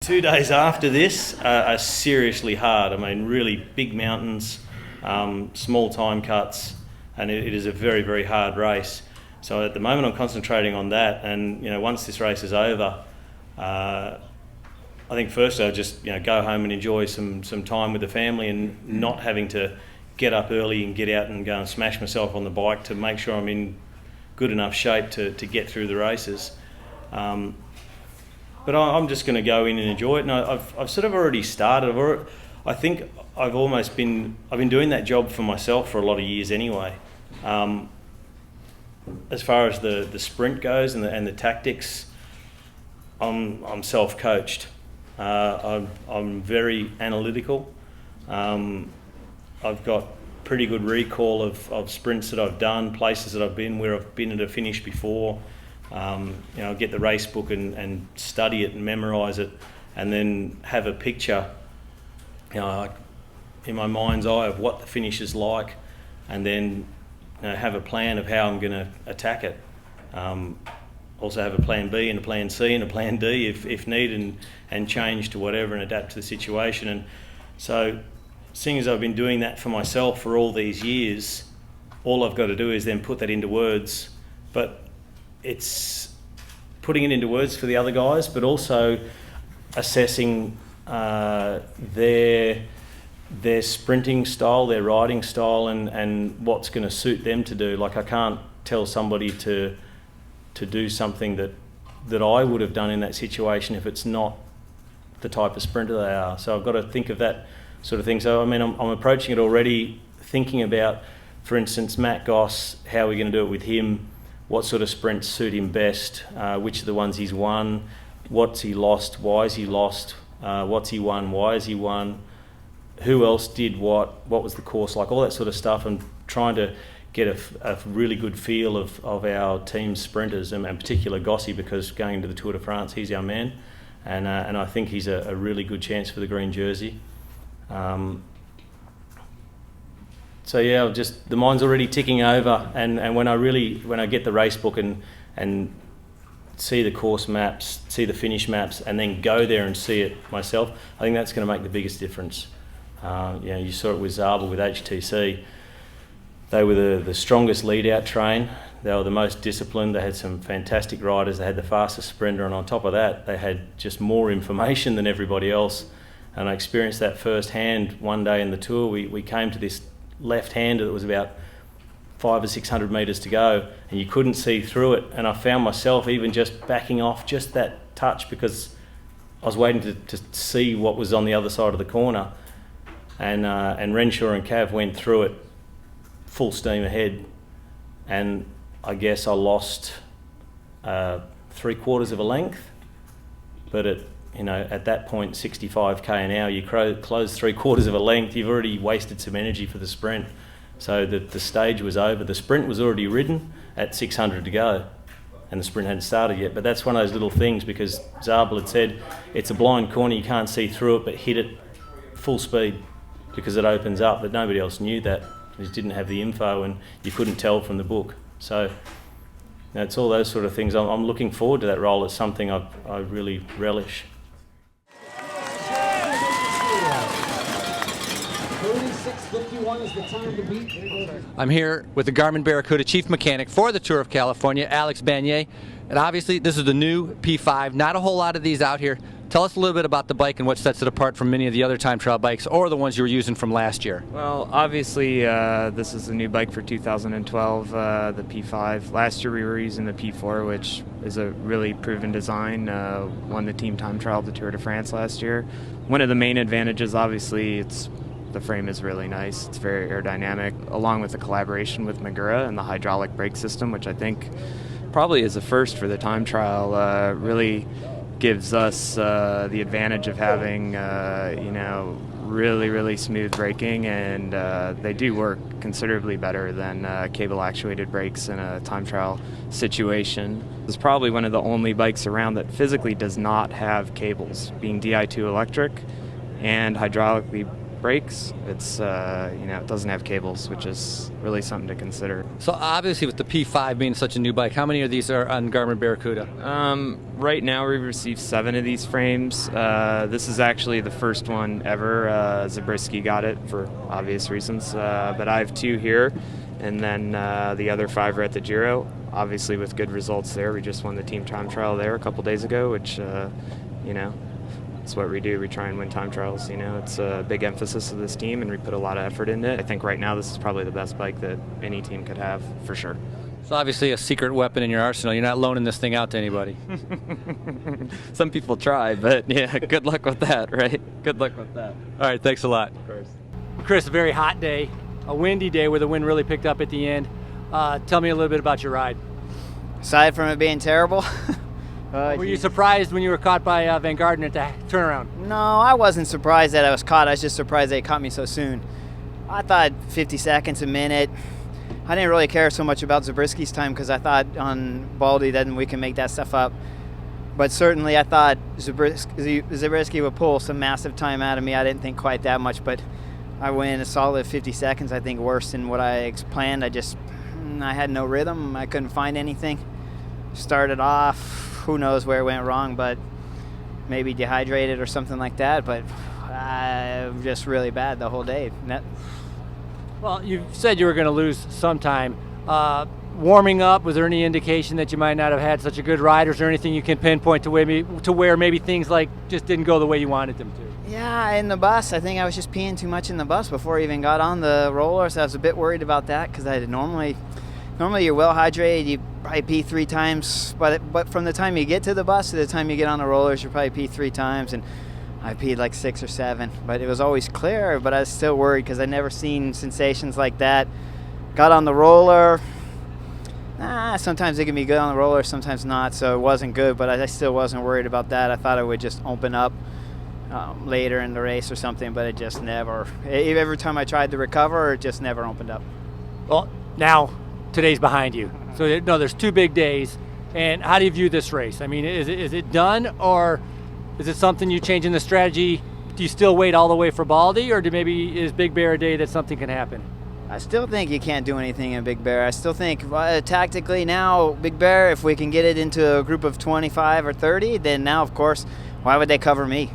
2 days after this are seriously hard. I mean, really big mountains, small time cuts, and it is a very, very hard race. So at the moment I'm concentrating on that, and once this race is over, I think firstly I'll just go home and enjoy some time with the family and not having to get up early and get out and go and smash myself on the bike to make sure I'm in good enough shape to get through the races. But I'm just going to go in and enjoy it, and I've sort of already started. I think I've been doing that job for myself for a lot of years anyway. As far as the sprint goes and the tactics, I'm self-coached. I'm very analytical. I've got pretty good recall of sprints that I've done, places that I've been, where I've been at a finish before. Get the race book and study it and memorise it, and then have a picture, in my mind's eye of what the finish is like, and then have a plan of how I'm going to attack it. Also have a plan B and a plan C and a plan D if needed, and change to whatever and adapt to the situation. And so, seeing as I've been doing that for myself for all these years, all I've got to do is then put that into words. But it's putting it into words for the other guys, but also assessing their sprinting style, their riding style, and what's going to suit them to do. Like, I can't tell somebody to do something that I would have done in that situation if it's not the type of sprinter they are. So I've got to think of that sort of thing. So I mean, I'm approaching it already thinking about, for instance, Matt Goss, how we're going to do it with him. What sort of sprints suit him best, which are the ones he's won, what's he lost, why is he lost, what's he won, why is he won, who else did what was the course like, all that sort of stuff, and trying to get a really good feel of our team's sprinters, and in particular Gossy, because going into the Tour de France, he's our man, and I think he's a really good chance for the green jersey. So yeah, the mind's already ticking over, and when I get the race book and see the course maps, see the finish maps, and then go there and see it myself, I think that's going to make the biggest difference. You saw it with Zabel, with HTC. They were the strongest lead-out train. They were the most disciplined. They had some fantastic riders. They had the fastest sprinter, and on top of that, they had just more information than everybody else. And I experienced that firsthand one day in the Tour. We came to this left-hander that was about 500 or 600 metres to go, and you couldn't see through it, and I found myself even just backing off just that touch because I was waiting to see what was on the other side of the corner, and Renshaw and Cav went through it full steam ahead, and I guess I lost 3/4 of a length, but at that point, 65k an hour, you close 3/4 of a length, you've already wasted some energy for the sprint. So the stage was over. The sprint was already ridden at 600 to go, and the sprint hadn't started yet. But that's one of those little things, because Zabel had said, it's a blind corner, you can't see through it, but hit it full speed because it opens up. But nobody else knew that. They just didn't have the info, and you couldn't tell from the book. So it's all those sort of things. I'm looking forward to that role. It's something I really relish. I'm here with the Garmin Barracuda chief mechanic for the Tour of California, Alex Bagnier. And obviously this is the new P5. Not a whole lot of these out here. Tell us a little bit about the bike and what sets it apart from many of the other time trial bikes or the ones you were using from last year. Well, obviously this is a new bike for 2012, the P5. Last year we were using the P4, which is a really proven design. Won the team time trial at the Tour de France last year. One of the main advantages, obviously, the frame is really nice. It's very aerodynamic, along with the collaboration with Magura and the hydraulic brake system, which I think probably is a first for the time trial. Really gives us the advantage of having really smooth braking, and they do work considerably better than cable actuated brakes in a time trial situation. It's probably one of the only bikes around that physically does not have cables, being Di2 electric and hydraulically brakes. It's it doesn't have cables, which is really something to consider. So obviously with the P5 being such a new bike, how many of these are on Garmin Barracuda? Right now we've received 7 of these frames. This is actually the first one ever. Zabriskie got it for obvious reasons, but I have 2 here, and then the other 5 are at the Giro. Obviously with good results there. We just won the team time trial there a couple days ago, which it's what we do. We try and win time trials. It's a big emphasis of this team, and we put a lot of effort into it. I think right now this is probably the best bike that any team could have, for sure. It's obviously a secret weapon in your arsenal. You're not loaning this thing out to anybody. Some people try, but yeah, good luck with that, right? Good luck with that. All right, thanks a lot. Of course. Chris, a very hot day, a windy day where the wind really picked up at the end. Tell me a little bit about your ride. Aside from it being terrible. Were you surprised when you were caught by Van Garden at the turnaround? No, I wasn't surprised that I was caught. I was just surprised they caught me so soon. I thought 50 seconds, a minute. I didn't really care so much about Zabriskie's time because I thought on Baldy then we can make that stuff up. But certainly I thought Zabriskie would pull some massive time out of me. I didn't think quite that much, but I went a solid 50 seconds, I think worse than what I planned. I had no rhythm. I couldn't find anything. Started off, who knows where it went wrong, but maybe dehydrated or something like that. But just really bad the whole day. Well, you said you were going to lose some time. Warming up, was there any indication that you might not have had such a good ride, or is there anything you can pinpoint to where maybe things like just didn't go the way you wanted them to? Yeah, in the bus, I think I was just peeing too much in the bus before I even got on the roller, so I was a bit worried about that because I normally you're well hydrated, you probably pee 3 times, but from the time you get to the bus to the time you get on the rollers, you probably pee 3 times, and I peed like 6 or 7, but it was always clear, but I was still worried because I'd never seen sensations like that. Got on the roller. Sometimes it can be good on the roller, sometimes not, so it wasn't good, but I still wasn't worried about that. I thought it would just open up later in the race or something, but it just never. Every time I tried to recover, it just never opened up. Well, now today's behind you. So no, there's 2 big days. And how do you view this race? I mean, is it done, or is it something you change in the strategy? Do you still wait all the way for Baldy, or is Big Bear a day that something can happen? I still think you can't do anything in Big Bear. I still think tactically now, Big Bear, if we can get it into a group of 25 or 30, then now, of course, why would they cover me?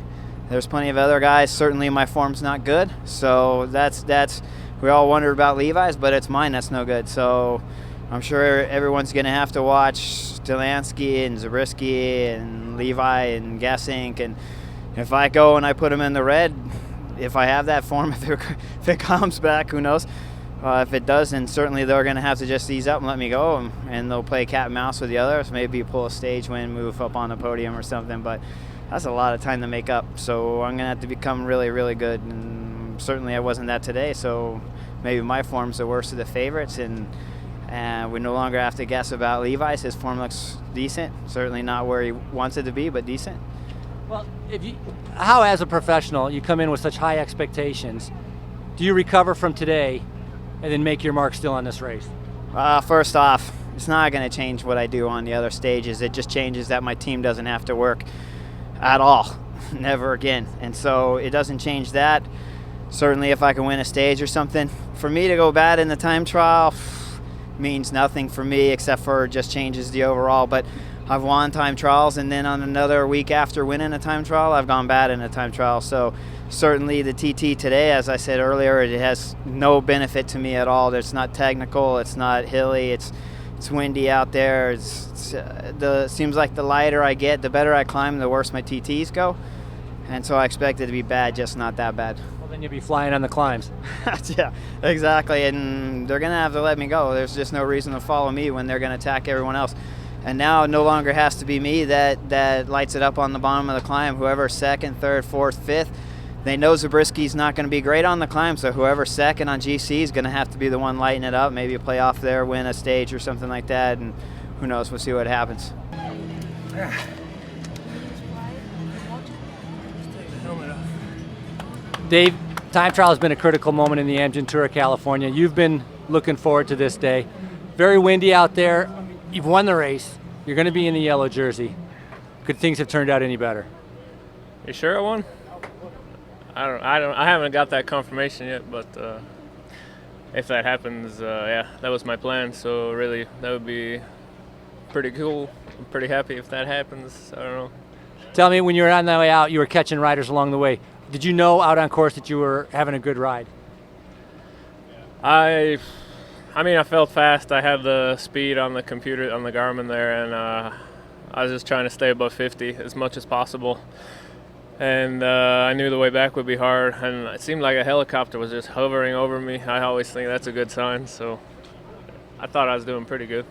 There's plenty of other guys. Certainly my form's not good. So that's we all wondered about Levi's, but it's mine that's no good. So I'm sure everyone's going to have to watch Delansky and Zabriskie and Levi and Gasink. And if I go and I put them in the red, if I have that form, if it comes back, who knows? If it does, then certainly they're going to have to just ease up and let me go, and they'll play cat and mouse with the others. Maybe pull a stage win, move up on the podium or something, but that's a lot of time to make up. So I'm going to have to become really, really good, and certainly I wasn't that today, so maybe my form's the worst of the favorites, and we no longer have to guess about Levi's. His form looks decent, certainly not where he wants it to be, but decent. Well, how as a professional, you come in with such high expectations, do you recover from today and then make your mark still on this race? First off, it's not going to change what I do on the other stages. It just changes that my team doesn't have to work at all, never again. And so it doesn't change that. Certainly if I can win a stage or something. For me to go bad in the time trial means nothing for me except for just changes the overall. But I've won time trials, and then on another week after winning a time trial, I've gone bad in a time trial. So certainly the TT today, as I said earlier, it has no benefit to me at all. It's not technical, it's not hilly, it's windy out there. Seems like the lighter I get, the better I climb, the worse my TTs go. And so I expect it to be bad, just not that bad. Well, then you'll be flying on the climbs. Yeah, exactly, and they're going to have to let me go. There's just no reason to follow me when they're going to attack everyone else. And now it no longer has to be me that lights it up on the bottom of the climb. Whoever's second, third, fourth, fifth, they know Zabriskie's not going to be great on the climb, so whoever's second on GC is going to have to be the one lighting it up, maybe play off there, win a stage or something like that, and who knows, we'll see what happens. Dave, time trial has been a critical moment in the Amgen Tour of California. You've been looking forward to this day. Very windy out there. You've won the race. You're going to be in the yellow jersey. Could things have turned out any better? You sure I won? I haven't got that confirmation yet, but if that happens, yeah, that was my plan. So really, that would be pretty cool. I'm pretty happy if that happens. I don't know. Tell me, when you were on the way out, you were catching riders along the way. Did you know out on course that you were having a good ride? I mean, I felt fast. I had the speed on the computer, on the Garmin there, and I was just trying to stay above 50 as much as possible. And I knew the way back would be hard, and it seemed like a helicopter was just hovering over me. I always think that's a good sign, so I thought I was doing pretty good.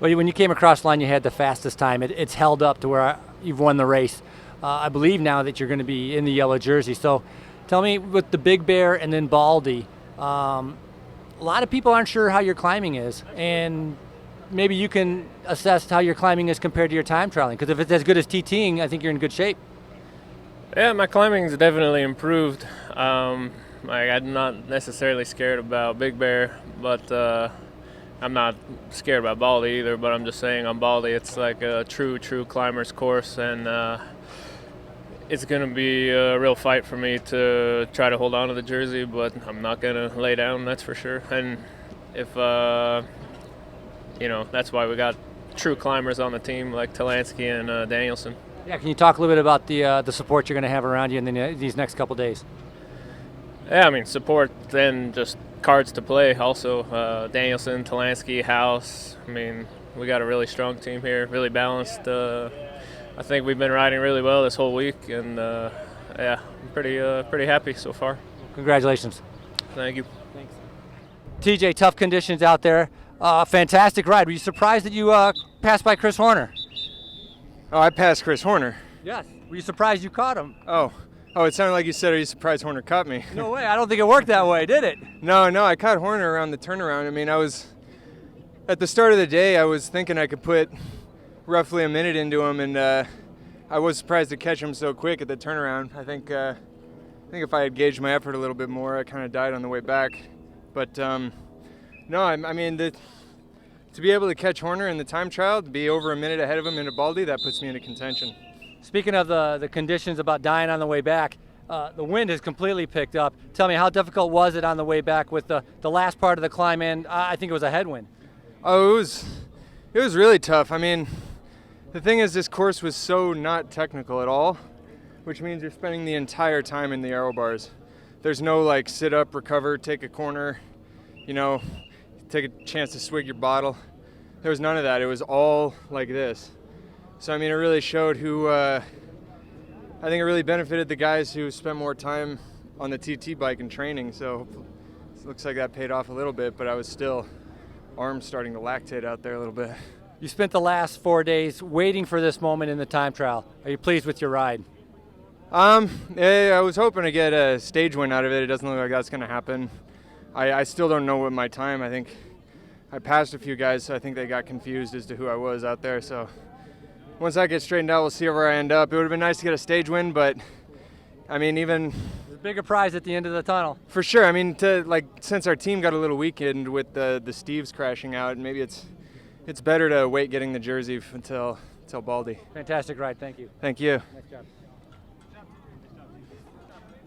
Well, when you came across the line, you had the fastest time. It's held up to where you've won the race. I believe now that you're going to be in the yellow jersey. So tell me, with the Big Bear and then Baldy, a lot of people aren't sure how your climbing is, and maybe you can assess how your climbing is compared to your time trialing, because if it's as good as TTing, I think you're in good shape. Yeah, my climbing's definitely improved. I'm not necessarily scared about Big Bear, but I'm not scared about Baldy either. But I'm just saying on Baldy, it's like a true climber's course, and it's going to be a real fight for me to try to hold on to the jersey, but I'm not going to lay down, that's for sure. And if, that's why we got true climbers on the team like Talansky and Danielson. Yeah, can you talk a little bit about the support you're going to have around you in these next couple days? Yeah, I mean, support, then just cards to play also. Danielson, Talansky, House. I mean, we got a really strong team here, really balanced. I think we've been riding really well this whole week, and yeah, I'm pretty happy so far. Congratulations. Thank you. Thanks. TJ, tough conditions out there. Fantastic ride. Were you surprised that you passed by Chris Horner? Oh, I passed Chris Horner. Yes. Were you surprised you caught him? Oh, it sounded like you said, are you surprised Horner caught me? No way. I don't think it worked that way, did it? No, I caught Horner around the turnaround. I mean, at the start of the day, I was thinking I could put roughly a minute into him, and I was surprised to catch him so quick at the turnaround. I think if I had gauged my effort a little bit more, I kind of died on the way back. But no, I mean, to be able to catch Horner in the time trial, to be over a minute ahead of him in a Baldy, that puts me into contention. Speaking of the conditions about dying on the way back, the wind has completely picked up. Tell me, how difficult was it on the way back with the last part of the climb, and I think it was a headwind? Oh, it was really tough. I mean, the thing is, this course was so not technical at all, which means you're spending the entire time in the aero bars. There's no like sit up, recover, take a corner, take a chance to swig your bottle. There was none of that. It was all like this. So I mean, it really showed I think it really benefited the guys who spent more time on the TT bike and training. So it looks like that paid off a little bit, but I was still arms starting to lactate out there a little bit. You spent the last 4 days waiting for this moment in the time trial. Are you pleased with your ride? Yeah, I was hoping to get a stage win out of it. It doesn't look like that's going to happen. I still don't know what my time. I think I passed a few guys, so I think they got confused as to who I was out there. So once I get straightened out, we'll see where I end up. It would have been nice to get a stage win, but I mean, even there's a bigger prize at the end of the tunnel. For sure. I mean, since our team got a little weakened with the Steves crashing out, maybe it's better to wait getting the jersey until Baldy. Fantastic ride. Thank you. Thank you. Nice job.